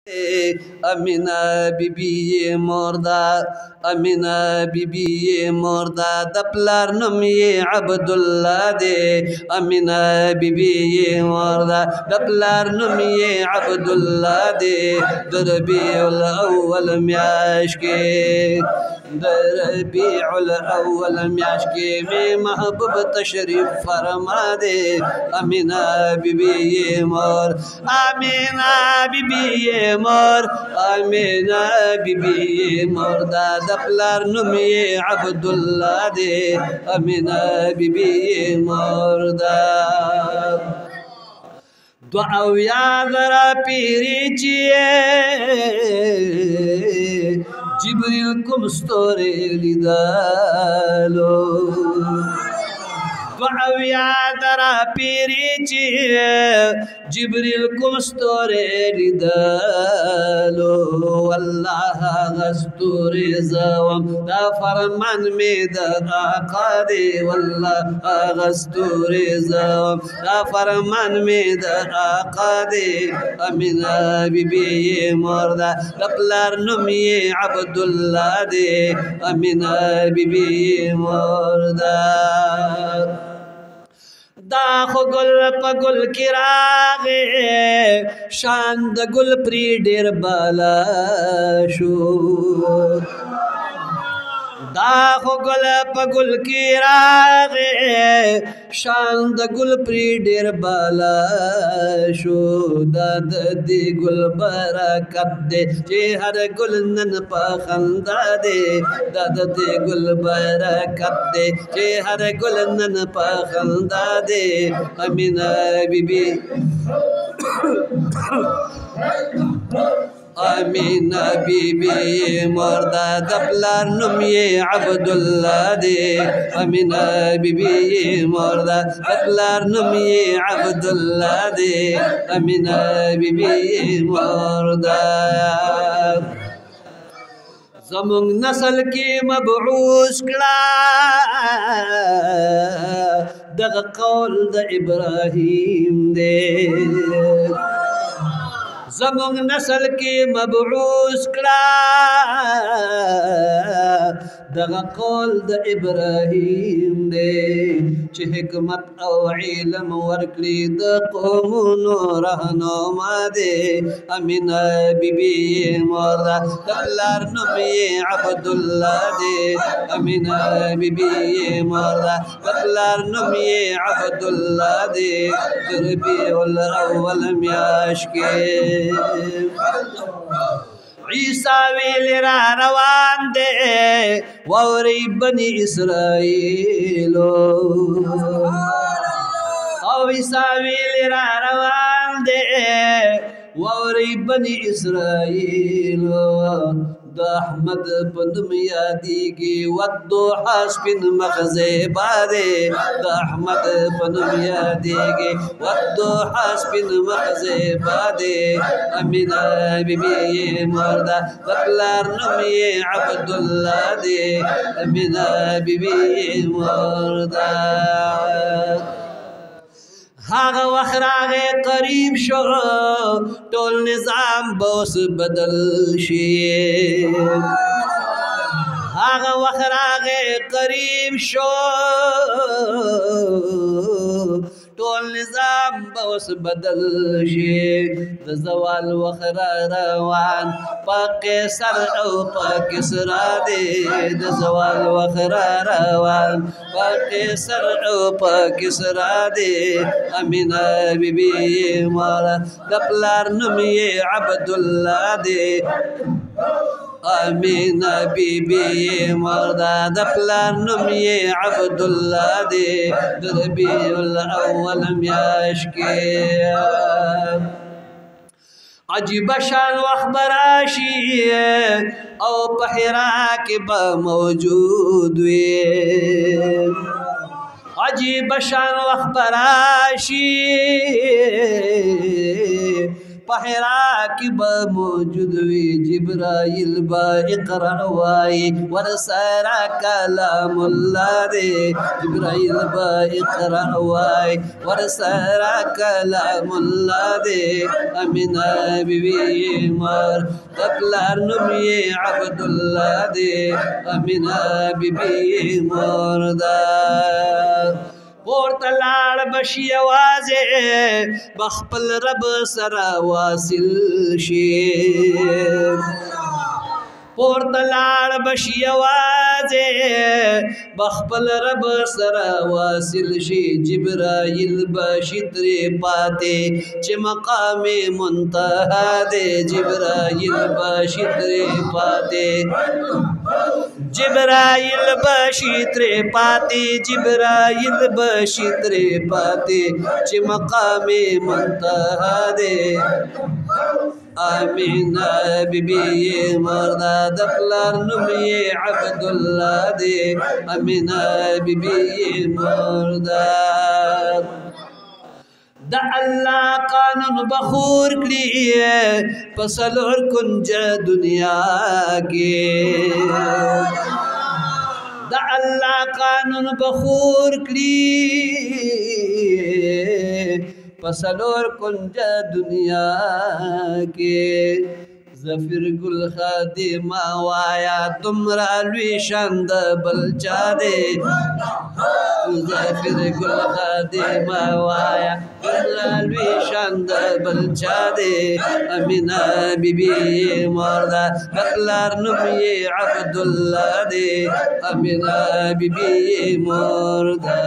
अमीना बीबी ये मोरदा अमीना बीबी ये मोरदा दपलार नम ये अब्दुल्ला दे अमीना बीबी ये मोरदा दपलार नम ये अब्दुल्ला दे दरबीउल अव्वल म्याश के दरबीउल अव्वल म्याश के में महबूब तशरीफ फरमा दे अमीना बीबी ये मोर अमीना बीबी ये मोर अमीना बीबी ये मोर दादा प्लार नुम ये अब्दुल्ला दे अमीना बीबी ये मोर दा दुआ यादरा पीरी चिए जिब्रील कुम स्तोरे लिदालो यादरा पीरी चिए जिब्रील कुम स्तोरे लिदालो अल्लाह गस्तूरे जवम दा फरमान में दा आका दे वल्लाह गस्तूरे जवम दा फरमान में दा आका दे अमीना बीबी ये मोरदा दपलार नुम ये अब्दुल्ला दे अमीना बीबी ये मोरदा दाखो गुल पगुल किरागे शान द गुल प्री डेर बालाशो दाखो गुल पगुल किरागे शान द गुल प्री डेर बालाशो दाद दी गुल बरकत दे जे हर गुल नन पखंदा दे दाद दी गुल बरकत दे जे हर गुल नन पखंदा दे अमीना बीबी अमीना बीबी मोरदा दपलार नुम ये अब्दुल्ला दे अमीना बीबी ये मोरदा दपलार नुम ये अब्दुल्ला दे अमीना बीबी ये मोरदा ज़मुंग नस्ल की मबऊस कड़ा दग कौल द इब्राहिम दे ज़मुंग नस्ल की मबऊस कड़ा दग कौल द इब्राहिम दे च हिकमत औ इल्म वर्कली द कौमुनो रहनुमा दे अमीना बीबी ये मोरदा दपलार नुम ये अब्दुल्ला दे अमीना बीबी ये मोरदा दपलार नुम ये अब्दुल्ला दे रबीउल अव्वल म्याश के ईसा वेलेरा रवान दे वौरी बनी इसराइलो ईसा वेलेरा रवान दे वौरी बनी इसराइलो अहमद बंदम यादी की वद्दो हास्पिन मखजे बादे अहमद बंदम यादी की वद्दो हास्पिन मखजे बादे अमीना बीबी ये मोरदा दपलार नुम ये अब्दुल्ला दे अमीना बीबी ये मोरदा हाग वखरागे करीब शो टोल निज़ाम बोस बदल शे हाग वखरागे करीब शो टोल निज़ाम बोस बदल शे द ज़वाल वखरा रवान पाकिसर औ पाकिसरा दे द ज़वाल वखरा रवान पाकिसर औ पाकिसरा दे अमीना बीबी ये मोरदा दपलार नुम ये अब्दुल्ला दे अमीना बीबी ये मोरदा दपलार नुम ये अब्दुल्ला दे रबीउल अव्वल म्याश के अजीब शान वखबराशी औ पहरा के मौजूद वे अजीब शान वखबराशी پہرا کی با موجود وی جبرائیل با اقرا وائی ورسارا کلام اللہ دے جبرائیل با اقرا وائی ورسارا کلام اللہ دے امینہ بی بی مار تپلار نمی عبداللہ دے امینہ بی بی مار دا پورته لاړ بشي یوازې بخپل رب سره واصل شي پورته لاړ بشي یوازې بخپل رب سره واصل شي جبرائیل بشي ترې پاتې چې مقام منتهی دی جبرائیل بشي ترې پاتې جبرائیل بشي ترې پاتې جبرائیل بشي ترې پاتې چې مقام منتهی دی آمینہ بی بی مردا دپلار نمی عبداللہ دے آمینہ بی بی مردا دا اللہ قانون بخور کری پسلور کنج دنیا کے دا اللہ قانون بخور کری پسلور کنج دنیا کے زفر گل خادمہ وایا تمرا لوی شند بلچا دے زفر گل خادمہ وایا تمرا لوی شند بلچا دے امینہ بی بی مردا بکلار نمی عبداللہ دے امینہ بی بی مردا